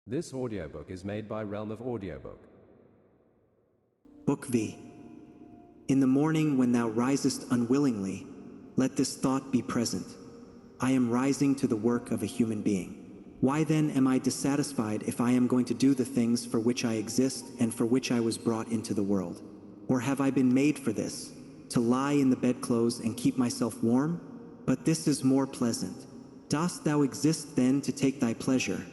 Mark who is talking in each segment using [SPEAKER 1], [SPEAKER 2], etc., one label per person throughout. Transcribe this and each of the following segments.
[SPEAKER 1] This audiobook is made by Realm of Audiobook.
[SPEAKER 2] Book V. In the morning when thou risest unwillingly, let this thought be present. I am rising to the work of a human being. Why then am I dissatisfied if I am going to do the things for which I exist and for which I was brought into the world? Or have I been made for this, to lie in the bedclothes and keep myself warm? But this is more pleasant. Dost thou exist then to take thy pleasure,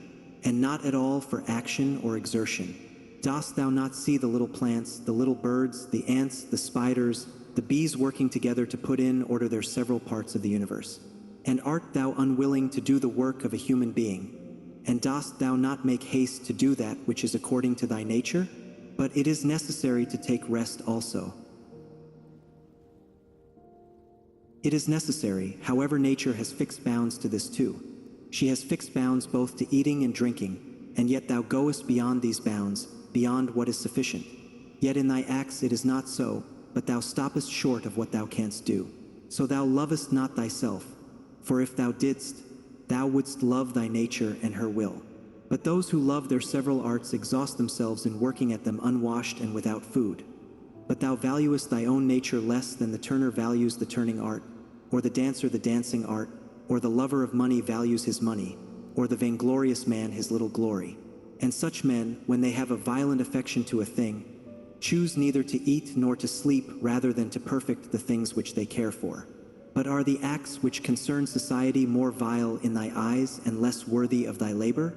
[SPEAKER 2] and not at all for action or exertion? Dost thou not see the little plants, the little birds, the ants, the spiders, the bees working together to put in order their several parts of the universe? And art thou unwilling to do the work of a human being? And dost thou not make haste to do that which is according to thy nature? But it is necessary to take rest also. It is necessary, however, nature has fixed bounds to this too. She has fixed bounds both to eating and drinking, and yet thou goest beyond these bounds, beyond what is sufficient. Yet in thy acts it is not so, but thou stoppest short of what thou canst do. So thou lovest not thyself, for if thou didst, thou wouldst love thy nature and her will. But those who love their several arts exhaust themselves in working at them unwashed and without food. But thou valuest thy own nature less than the turner values the turning art, or the dancer the dancing art, or the lover of money values his money, or the vainglorious man his little glory. And such men, when they have a violent affection to a thing, choose neither to eat nor to sleep rather than to perfect the things which they care for. But are the acts which concern society more vile in thy eyes and less worthy of thy labor?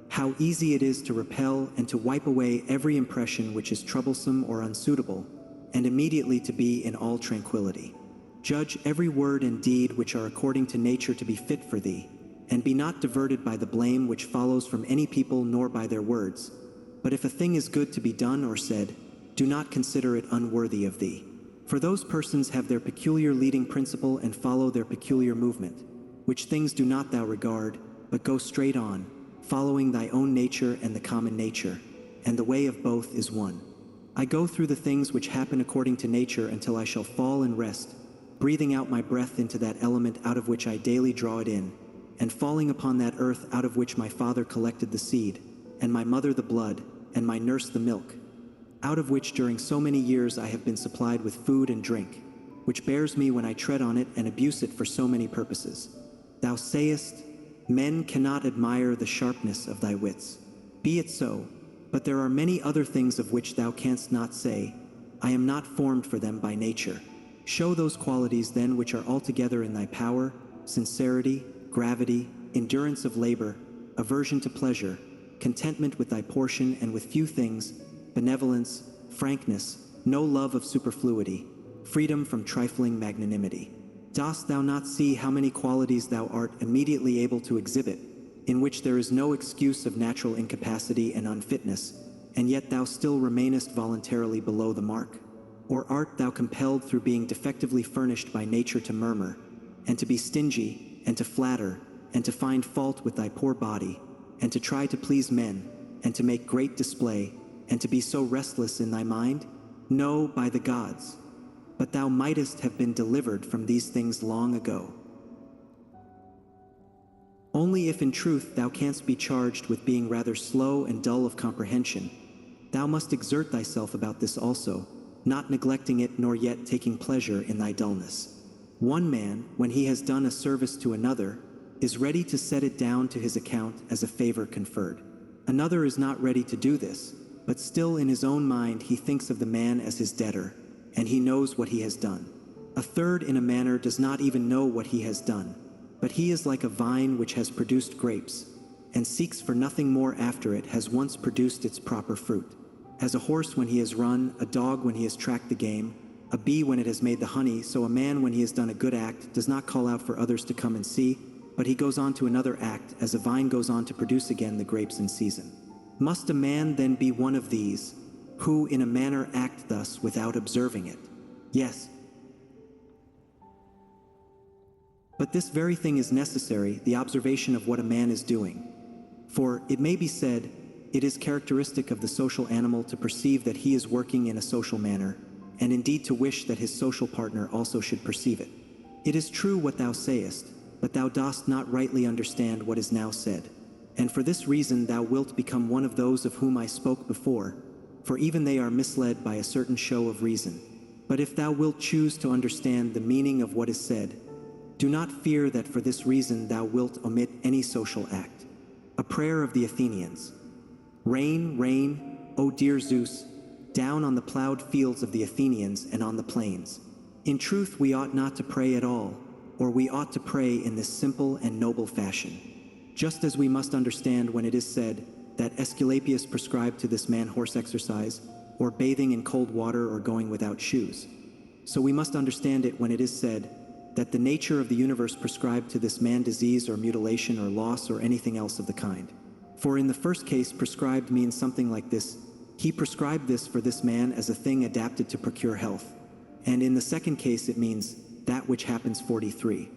[SPEAKER 2] How easy it is to repel and to wipe away every impression which is troublesome or unsuitable, and immediately to be in all tranquility. Judge every word and deed which are according to nature to be fit for thee, and be not diverted by the blame which follows from any people nor by their words. But if a thing is good to be done or said, do not consider it unworthy of thee. For those persons have their peculiar leading principle and follow their peculiar movement, which things do not thou regard, but go straight on, following thy own nature and the common nature, and the way of both is one. I go through the things which happen according to nature until I shall fall and rest, breathing out my breath into that element out of which I daily draw it in, and falling upon that earth out of which my father collected the seed, and my mother the blood, and my nurse the milk, out of which during so many years I have been supplied with food and drink, which bears me when I tread on it and abuse it for so many purposes. Thou sayest, men cannot admire the sharpness of thy wits. Be it so, but there are many other things of which thou canst not say, I am not formed for them by nature. Show those qualities then which are altogether in thy power: sincerity, gravity, endurance of labor, aversion to pleasure, contentment with thy portion and with few things, benevolence, frankness, no love of superfluity, freedom from trifling magnanimity. Dost thou not see how many qualities thou art immediately able to exhibit, in which there is no excuse of natural incapacity and unfitness, and yet thou still remainest voluntarily below the mark? Or art thou compelled through being defectively furnished by nature to murmur, and to be stingy, and to flatter, and to find fault with thy poor body, and to try to please men, and to make great display, and to be so restless in thy mind? No, by the gods! But thou mightest have been delivered from these things long ago. Only if in truth thou canst be charged with being rather slow and dull of comprehension, thou must exert thyself about this also, not neglecting it nor yet taking pleasure in thy dullness. One man, when he has done a service to another, is ready to set it down to his account as a favor conferred. Another is not ready to do this, but still in his own mind he thinks of the man as his debtor, and he knows what he has done. A third in a manner does not even know what he has done, but he is like a vine which has produced grapes, and seeks for nothing more after it has once produced its proper fruit. As a horse when he has run, a dog when he has tracked the game, a bee when it has made the honey, so a man when he has done a good act does not call out for others to come and see, but he goes on to another act, as a vine goes on to produce again the grapes in season. Must a man then be one of these, who in a manner act thus without observing it? Yes. But this very thing is necessary, the observation of what a man is doing. For, it may be said, it is characteristic of the social animal to perceive that he is working in a social manner, and indeed to wish that his social partner also should perceive it. It is true what thou sayest, but thou dost not rightly understand what is now said. And for this reason thou wilt become one of those of whom I spoke before, for even they are misled by a certain show of reason. But if thou wilt choose to understand the meaning of what is said, do not fear that for this reason thou wilt omit any social act. A prayer of the Athenians. Rain, rain, O dear Zeus, down on the plowed fields of the Athenians and on the plains. In truth we ought not to pray at all, or we ought to pray in this simple and noble fashion. Just as we must understand when it is said that Aesculapius prescribed to this man horse exercise, or bathing in cold water or going without shoes. So we must understand it when it is said that the nature of the universe prescribed to this man disease or mutilation or loss or anything else of the kind. For in the first case prescribed means something like this: he prescribed this for this man as a thing adapted to procure health. And in the second case it means that which happens 43.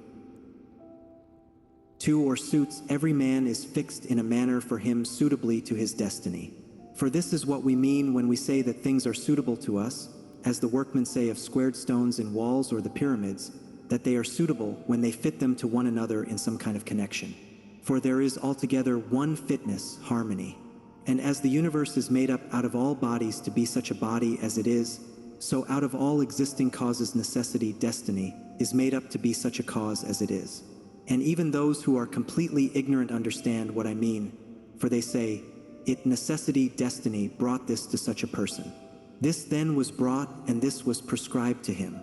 [SPEAKER 2] 2 or suits, every man is fixed in a manner for him suitably to his destiny. For this is what we mean when we say that things are suitable to us, as the workmen say of squared stones in walls or the pyramids, that they are suitable when they fit them to one another in some kind of connection. For there is altogether one fitness, harmony. And as the universe is made up out of all bodies to be such a body as it is, so out of all existing causes necessity, destiny, is made up to be such a cause as it is. And even those who are completely ignorant understand what I mean, for they say, it necessity, destiny brought this to such a person. This then was brought, and this was prescribed to him.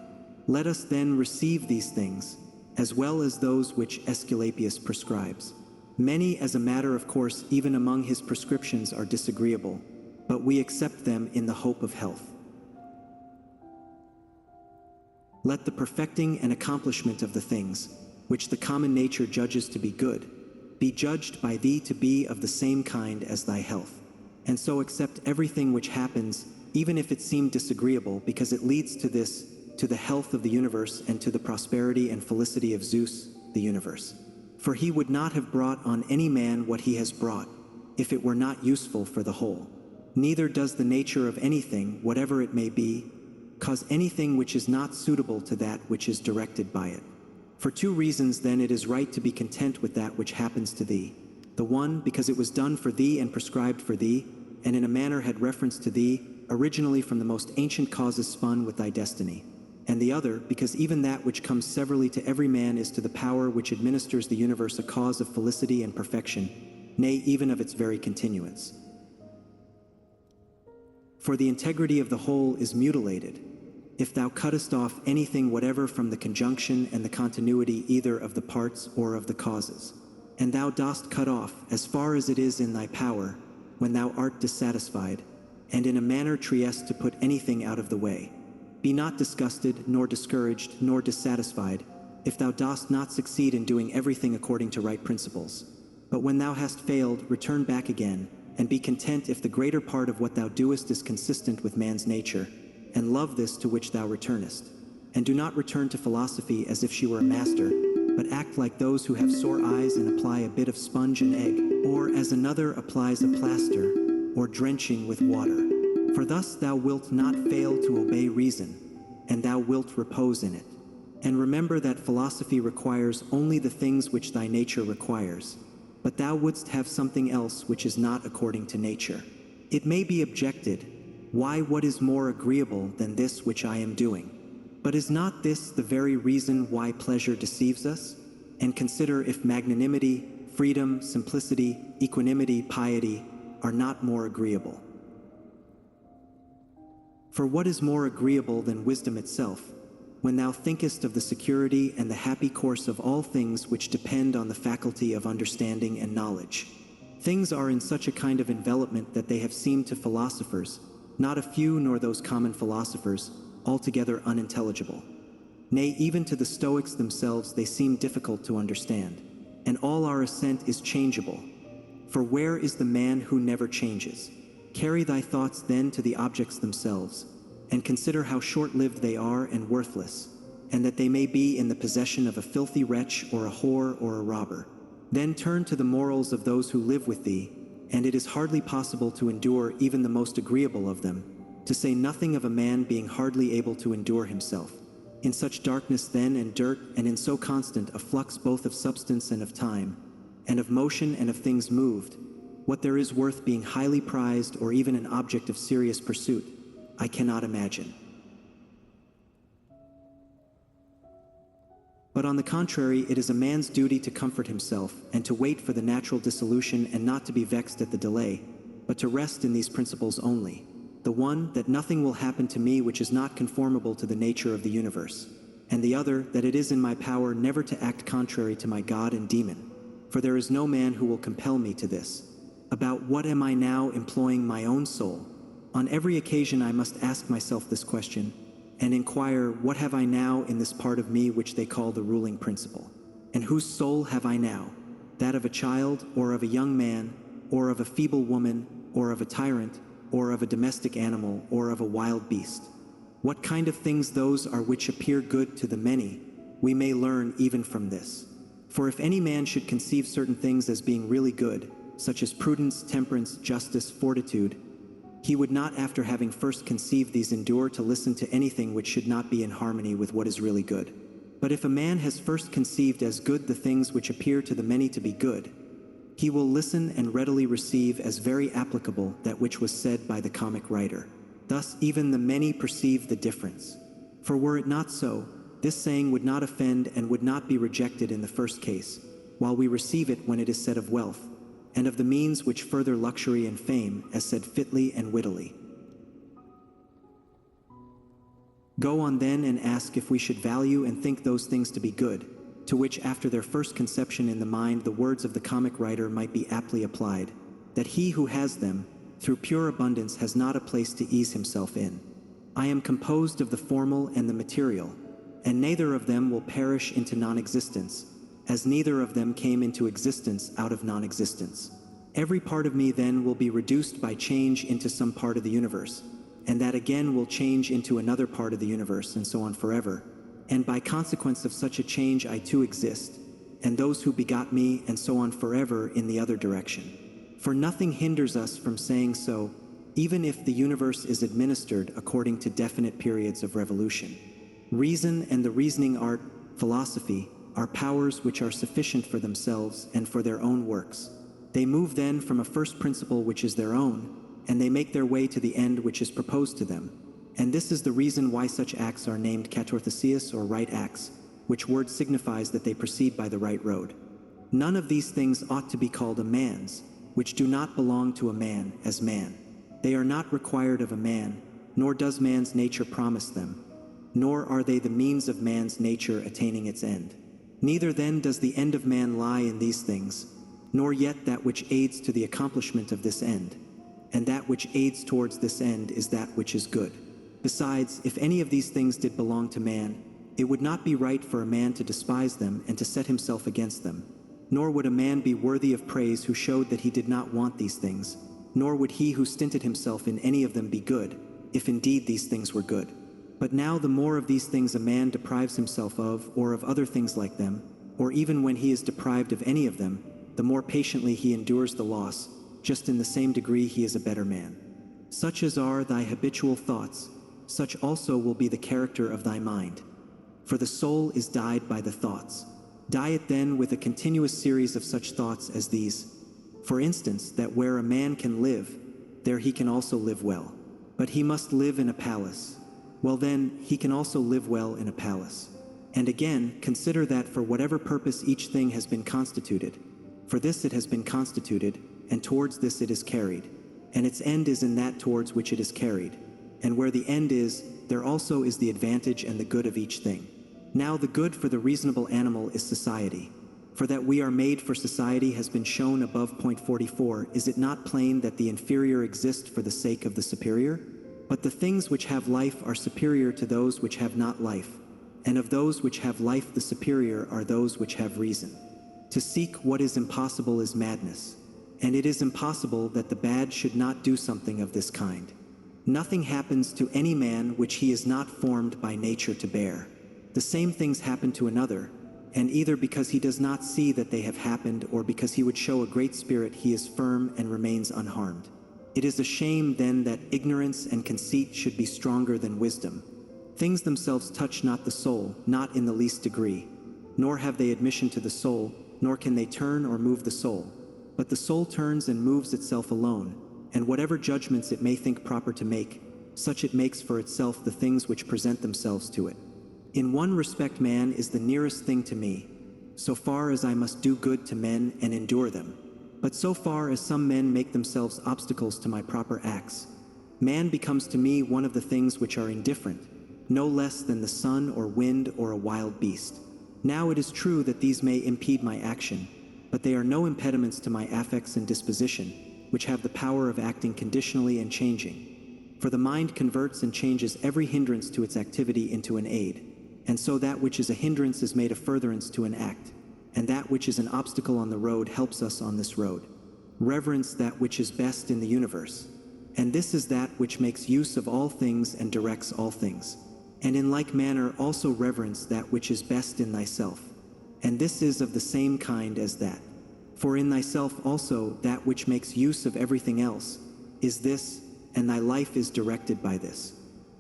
[SPEAKER 2] Let us then receive these things, as well as those which Aesculapius prescribes. Many, as a matter of course, even among his prescriptions are disagreeable, but we accept them in the hope of health. Let the perfecting and accomplishment of the things, which the common nature judges to be good, be judged by thee to be of the same kind as thy health. And so accept everything which happens, even if it seem disagreeable, because it leads to this, to the health of the universe and to the prosperity and felicity of Zeus, the universe. For he would not have brought on any man what he has brought, if it were not useful for the whole. Neither does the nature of anything, whatever it may be, cause anything which is not suitable to that which is directed by it. For 2 reasons then it is right to be content with that which happens to thee. The one, because it was done for thee and prescribed for thee, and in a manner had reference to thee, originally from the most ancient causes spun with thy destiny. And the other, because even that which comes severally to every man is to the power which administers the universe a cause of felicity and perfection, nay, even of its very continuance. For the integrity of the whole is mutilated, if thou cuttest off anything whatever from the conjunction and the continuity either of the parts or of the causes. And thou dost cut off, as far as it is in thy power, when thou art dissatisfied, and in a manner triest to put anything out of the way. Be not disgusted, nor discouraged, nor dissatisfied, if thou dost not succeed in doing everything according to right principles. But when thou hast failed, return back again, and be content if the greater part of what thou doest is consistent with man's nature, and love this to which thou returnest. And do not return to philosophy as if she were a master, but act like those who have sore eyes and apply a bit of sponge and egg, or as another applies a plaster, or drenching with water. For thus thou wilt not fail to obey reason, and thou wilt repose in it. And remember that philosophy requires only the things which thy nature requires, but thou wouldst have something else which is not according to nature. It may be objected, why, what is more agreeable than this which I am doing? But is not this the very reason why pleasure deceives us? And consider if magnanimity, freedom, simplicity, equanimity, piety are not more agreeable. For what is more agreeable than wisdom itself, when thou thinkest of the security and the happy course of all things which depend on the faculty of understanding and knowledge? Things are in such a kind of envelopment that they have seemed to philosophers, not a few nor those common philosophers, altogether unintelligible. Nay, even to the Stoics themselves they seem difficult to understand, and all our assent is changeable. For where is the man who never changes? Carry thy thoughts then to the objects themselves, and consider how short-lived they are and worthless, and that they may be in the possession of a filthy wretch or a whore or a robber. Then turn to the morals of those who live with thee, and it is hardly possible to endure even the most agreeable of them, to say nothing of a man being hardly able to endure himself. In such darkness then and dirt, and in so constant a flux both of substance and of time, and of motion and of things moved, what there is worth being highly prized or even an object of serious pursuit, I cannot imagine. But on the contrary, it is a man's duty to comfort himself, and to wait for the natural dissolution, and not to be vexed at the delay, but to rest in these principles only. The one, that nothing will happen to me which is not conformable to the nature of the universe, and the other, that it is in my power never to act contrary to my God and demon, for there is no man who will compel me to this. About what am I now employing my own soul? On every occasion I must ask myself this question, and inquire, what have I now in this part of me which they call the ruling principle? And whose soul have I now? That of a child, or of a young man, or of a feeble woman, or of a tyrant, or of a domestic animal, or of a wild beast? What kind of things those are which appear good to the many, we may learn even from this. For if any man should conceive certain things as being really good, such as prudence, temperance, justice, fortitude, he would not, after having first conceived these, endure to listen to anything which should not be in harmony with what is really good. But if a man has first conceived as good the things which appear to the many to be good, he will listen and readily receive as very applicable that which was said by the comic writer. Thus even the many perceive the difference. For were it not so, this saying would not offend and would not be rejected in the first case, while we receive it when it is said of wealth, and of the means which further luxury and fame, as said fitly and wittily. Go on then and ask if we should value and think those things to be good, to which after their first conception in the mind the words of the comic writer might be aptly applied, that he who has them, through pure abundance, has not a place to ease himself in. I am composed of the formal and the material, and neither of them will perish into non-existence, as neither of them came into existence out of non-existence. Every part of me then will be reduced by change into some part of the universe, and that again will change into another part of the universe, and so on forever. And by consequence of such a change I too exist, and those who begot me, and so on forever in the other direction. For nothing hinders us from saying so, even if the universe is administered according to definite periods of revolution. Reason and the reasoning art, philosophy, are powers which are sufficient for themselves and for their own works. They move then from a first principle which is their own, and they make their way to the end which is proposed to them. And this is the reason why such acts are named katorthesis, or right acts, which word signifies that they proceed by the right road. None of these things ought to be called a man's, which do not belong to a man as man. They are not required of a man, nor does man's nature promise them, nor are they the means of man's nature attaining its end. Neither then does the end of man lie in these things, nor yet that which aids to the accomplishment of this end, and that which aids towards this end is that which is good. Besides, if any of these things did belong to man, it would not be right for a man to despise them and to set himself against them, nor would a man be worthy of praise who showed that he did not want these things, nor would he who stinted himself in any of them be good, if indeed these things were good. But now the more of these things a man deprives himself of, or of other things like them, or even when he is deprived of any of them, the more patiently he endures the loss, just in the same degree he is a better man. Such as are thy habitual thoughts, such also will be the character of thy mind. For the soul is dyed by the thoughts. Dye it then with a continuous series of such thoughts as these. For instance, that where a man can live, there he can also live well. But he must live in a palace. Well then, he can also live well in a palace. And again, consider that for whatever purpose each thing has been constituted, for this it has been constituted, and towards this it is carried, and its end is in that towards which it is carried. And where the end is, there also is the advantage and the good of each thing. Now the good for the reasonable animal is society. For that we are made for society has been shown above. Point 44. Is it not plain that the inferior exist for the sake of the superior? But the things which have life are superior to those which have not life, and of those which have life the superior are those which have reason. To seek what is impossible is madness, and it is impossible that the bad should not do something of this kind. Nothing happens to any man which he is not formed by nature to bear. The same things happen to another, and either because he does not see that they have happened, or because he would show a great spirit, he is firm and remains unharmed. It is a shame then that ignorance and conceit should be stronger than wisdom. Things themselves touch not the soul, not in the least degree, nor have they admission to the soul, nor can they turn or move the soul. But the soul turns and moves itself alone, and whatever judgments it may think proper to make, such it makes for itself the things which present themselves to it. In one respect man is the nearest thing to me, so far as I must do good to men and endure them. But so far as some men make themselves obstacles to my proper acts, man becomes to me one of the things which are indifferent, no less than the sun or wind or a wild beast. Now it is true that these may impede my action, but they are no impediments to my affects and disposition, which have the power of acting conditionally and changing. For the mind converts and changes every hindrance to its activity into an aid, and so that which is a hindrance is made a furtherance to an act, and that which is an obstacle on the road helps us on this road. Reverence that which is best in the universe, and this is that which makes use of all things and directs all things. And in like manner also reverence that which is best in thyself, and this is of the same kind as that. For in thyself also that which makes use of everything else is this, and thy life is directed by this.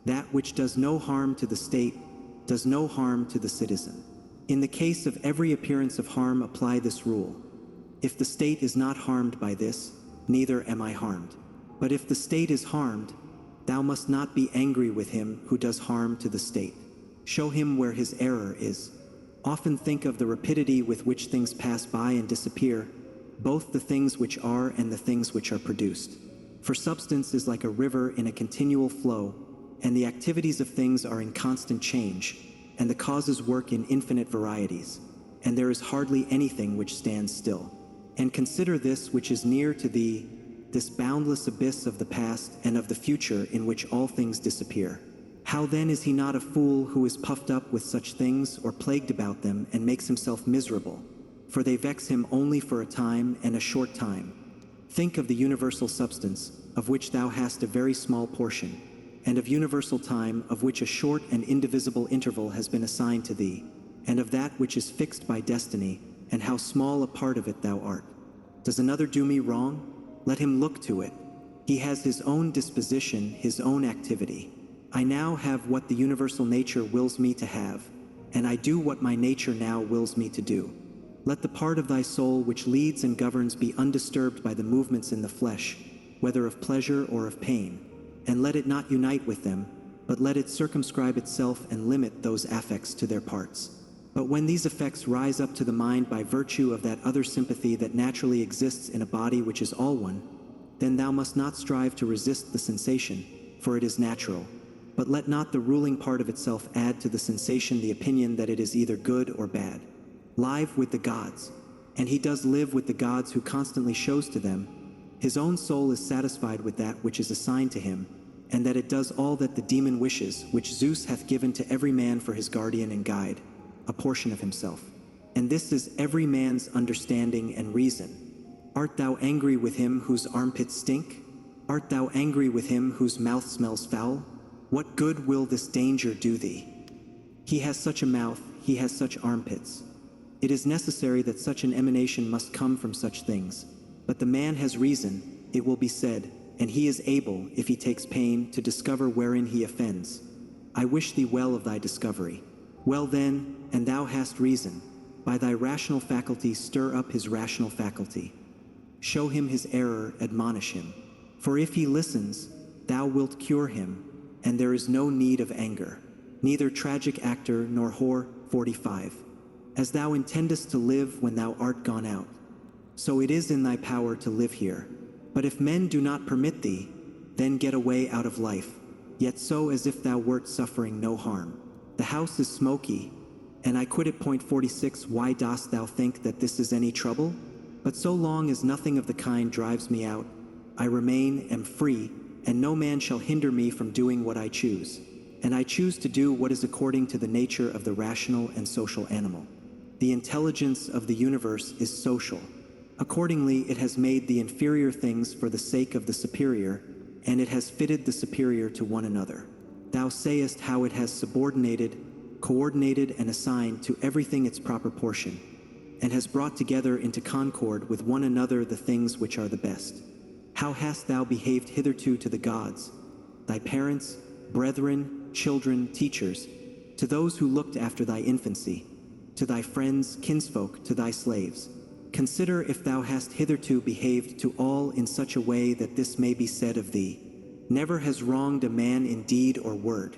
[SPEAKER 2] That which does no harm to the state does no harm to the citizen. In the case of every appearance of harm apply this rule: if the state is not harmed by this, neither am I harmed. But if the state is harmed, thou must not be angry with him who does harm to the state. Show him where his error is. Often think of the rapidity with which things pass by and disappear, both the things which are and the things which are produced. For substance is like a river in a continual flow, and the activities of things are in constant change, and the causes work in infinite varieties, and there is hardly anything which stands still. And consider this which is near to thee, this boundless abyss of the past and of the future in which all things disappear. How then is he not a fool who is puffed up with such things or plagued about them and makes himself miserable? For they vex him only for a time and a short time. Think of the universal substance, of which thou hast a very small portion, and of universal time, of which a short and indivisible interval has been assigned to thee, and of that which is fixed by destiny, and how small a part of it thou art. Does another do me wrong? Let him look to it. He has his own disposition, his own activity. I now have what the universal nature wills me to have, and I do what my nature now wills me to do. Let the part of thy soul which leads and governs be undisturbed by the movements in the flesh, whether of pleasure or of pain, and let it not unite with them, but let it circumscribe itself and limit those affects to their parts. But when these effects rise up to the mind by virtue of that other sympathy that naturally exists in a body which is all one, then thou must not strive to resist the sensation, for it is natural. But let not the ruling part of itself add to the sensation the opinion that it is either good or bad. Live with the gods, and he does live with the gods who constantly shows to them. His own soul is satisfied with that which is assigned to him, and that it does all that the demon wishes, which Zeus hath given to every man for his guardian and guide, a portion of himself. And this is every man's understanding and reason. Art thou angry with him whose armpits stink? Art thou angry with him whose mouth smells foul? What good will this danger do thee? He has such a mouth, he has such armpits. It is necessary that such an emanation must come from such things. But the man has reason, it will be said, and he is able, if he takes pain, to discover wherein he offends. I wish thee well of thy discovery. Well then, and thou hast reason, by thy rational faculty stir up his rational faculty. Show him his error, admonish him. For if he listens, thou wilt cure him, and there is no need of anger. Neither tragic actor nor whore. 45. As thou intendest to live when thou art gone out, so it is in thy power to live here. But if men do not permit thee, then get away out of life, yet so as if thou wert suffering no harm. The house is smoky, and I quit at point 46. Why dost thou think that this is any trouble? But so long as nothing of the kind drives me out, I remain, am free, and no man shall hinder me from doing what I choose. And I choose to do what is according to the nature of the rational and social animal. The intelligence of the universe is social. Accordingly, it has made the inferior things for the sake of the superior, and it has fitted the superior to one another. Thou sayest how it has subordinated, coordinated, and assigned to everything its proper portion, and has brought together into concord with one another the things which are the best. How hast thou behaved hitherto to the gods, thy parents, brethren, children, teachers, to those who looked after thy infancy, to thy friends, kinsfolk, to thy slaves? Consider if thou hast hitherto behaved to all in such a way that this may be said of thee, never has wronged a man in deed or word.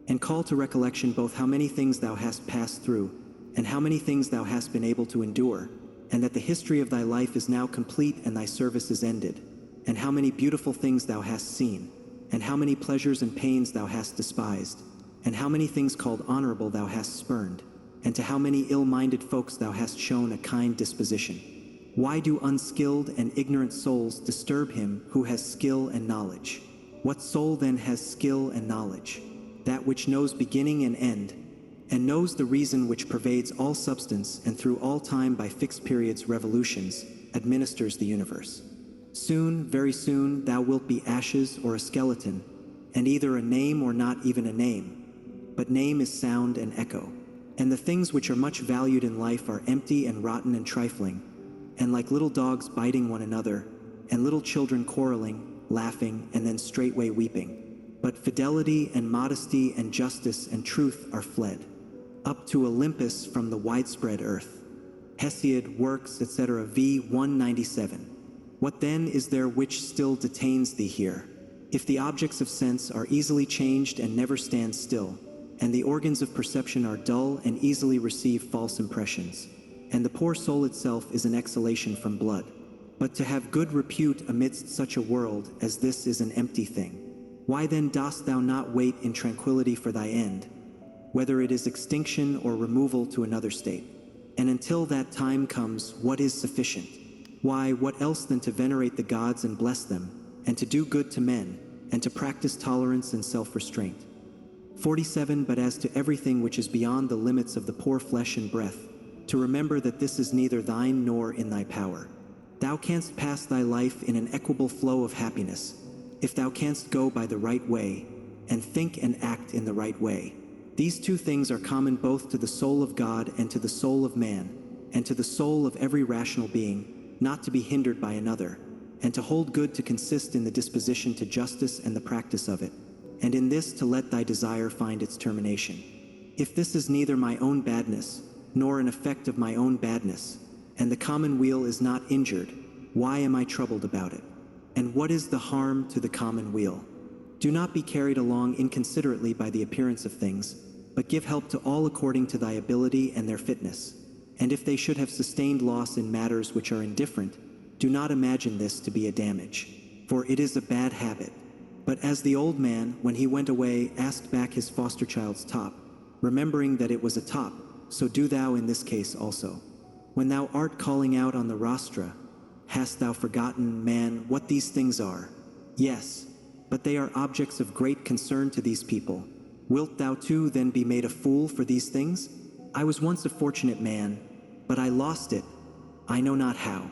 [SPEAKER 2] And call to recollection both how many things thou hast passed through, and how many things thou hast been able to endure, and that the history of thy life is now complete and thy service is ended, and how many beautiful things thou hast seen, and how many pleasures and pains thou hast despised, and how many things called honorable thou hast spurned, and to how many ill-minded folks thou hast shown a kind disposition. Why do unskilled and ignorant souls disturb him who has skill and knowledge? What soul then has skill and knowledge? That which knows beginning and end, and knows the reason which pervades all substance and through all time by fixed periods revolutions, administers the universe. Soon, very soon, thou wilt be ashes or a skeleton, and either a name or not even a name. But name is sound and echo. And the things which are much valued in life are empty and rotten and trifling, and like little dogs biting one another, and little children quarreling, laughing, and then straightway weeping. But fidelity and modesty and justice and truth are fled up to Olympus from the widespread earth. Hesiod, Works, etc. v. 197. What then is there which still detains thee here? If the objects of sense are easily changed and never stand still, and the organs of perception are dull and easily receive false impressions, and the poor soul itself is an exhalation from blood. But to have good repute amidst such a world as this is an empty thing. Why then dost thou not wait in tranquility for thy end, whether it is extinction or removal to another state? And until that time comes, what is sufficient? Why, what else than to venerate the gods and bless them, and to do good to men, and to practice tolerance and self-restraint? 47. But as to everything which is beyond the limits of the poor flesh and breath, to remember that this is neither thine nor in thy power. Thou canst pass thy life in an equable flow of happiness, if thou canst go by the right way, and think and act in the right way. These two things are common both to the soul of God and to the soul of man, and to the soul of every rational being, not to be hindered by another, and to hold good to consist in the disposition to justice and the practice of it, and in this to let thy desire find its termination. If this is neither my own badness, nor an effect of my own badness, and the commonweal is not injured, why am I troubled about it? And what is the harm to the commonweal? Do not be carried along inconsiderately by the appearance of things, but give help to all according to thy ability and their fitness. And if they should have sustained loss in matters which are indifferent, do not imagine this to be a damage, for it is a bad habit. But as the old man, when he went away, asked back his foster child's top, remembering that it was a top, so do thou in this case also. When thou art calling out on the rostra, hast thou forgotten, man, what these things are? Yes, but they are objects of great concern to these people. Wilt thou too then be made a fool for these things? I was once a fortunate man, but I lost it, I know not how.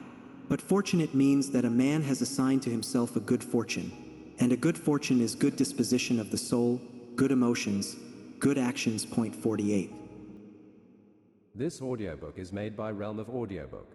[SPEAKER 2] But fortunate means that a man has assigned to himself a good fortune, and a good fortune is good disposition of the soul, good emotions, good actions. Point 48.
[SPEAKER 1] This audiobook is made by Realm of Audiobook.